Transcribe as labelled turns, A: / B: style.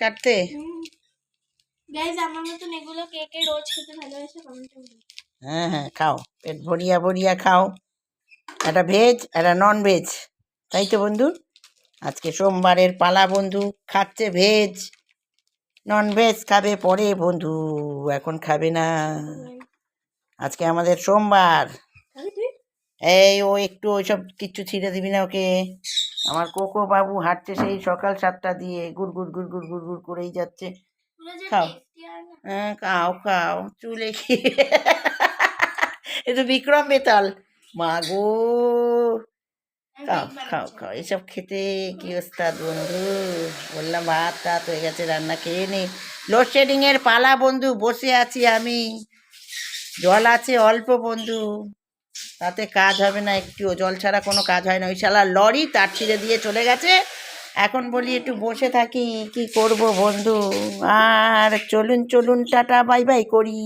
A: কাটতে
B: গাইস আমার মতন এগুলো কে কে রোজ খেতে ভালোবাসে কমেন্টে বলুন।
A: হ্যাঁ হ্যাঁ, খাও, পেট ভরিয়া ভরিয়া খাও। একটা ভেজ একটা নন ভেজ, তাই তো বন্ধু? আজকে সোমবারের পালা, বন্ধু খাচ্ছে ভেজ, নন ভেজ খাবে পরে বন্ধু, এখন খাবে না। আজকে আমাদের সোমবার।
B: খাবি তুই?
A: এই ও একটু ওইসব কিচ্ছু ছিঁড়ে দিবি না ওকে। আমার কোকো বাবু হাঁটছে সেই সকাল 7টা দিয়ে, গুড় গুড় গুড় গুড় গুড় গুড় করেই যাচ্ছে।
B: পুরো যে
A: খাও,
B: টেস্টি হয় না।
A: হ্যাঁ খাও খাও, চুলে কি এ তো বিক্রম বেতাল, মা গো। খাও খাও খাও, এসব খেতে কি ওস্তাদ বন্ধু। বললাম ভাত টাত হয়ে গেছে, রান্না খেয়ে নে। লোডশেডিং এর পালা বন্ধু, বসে আছি আমি, জল আছে অল্প বন্ধু, তাতে কাজ হবে না একটুও, জল ছাড়া কোনো কাজ হয় না। ওই শালা লরি তার ছিঁড়ে দিয়ে চলে গেছে, এখন বলি একটু বসে থাকি, কি করব বন্ধু। আর চলুন চলুন, টাটা বাই বাই করি।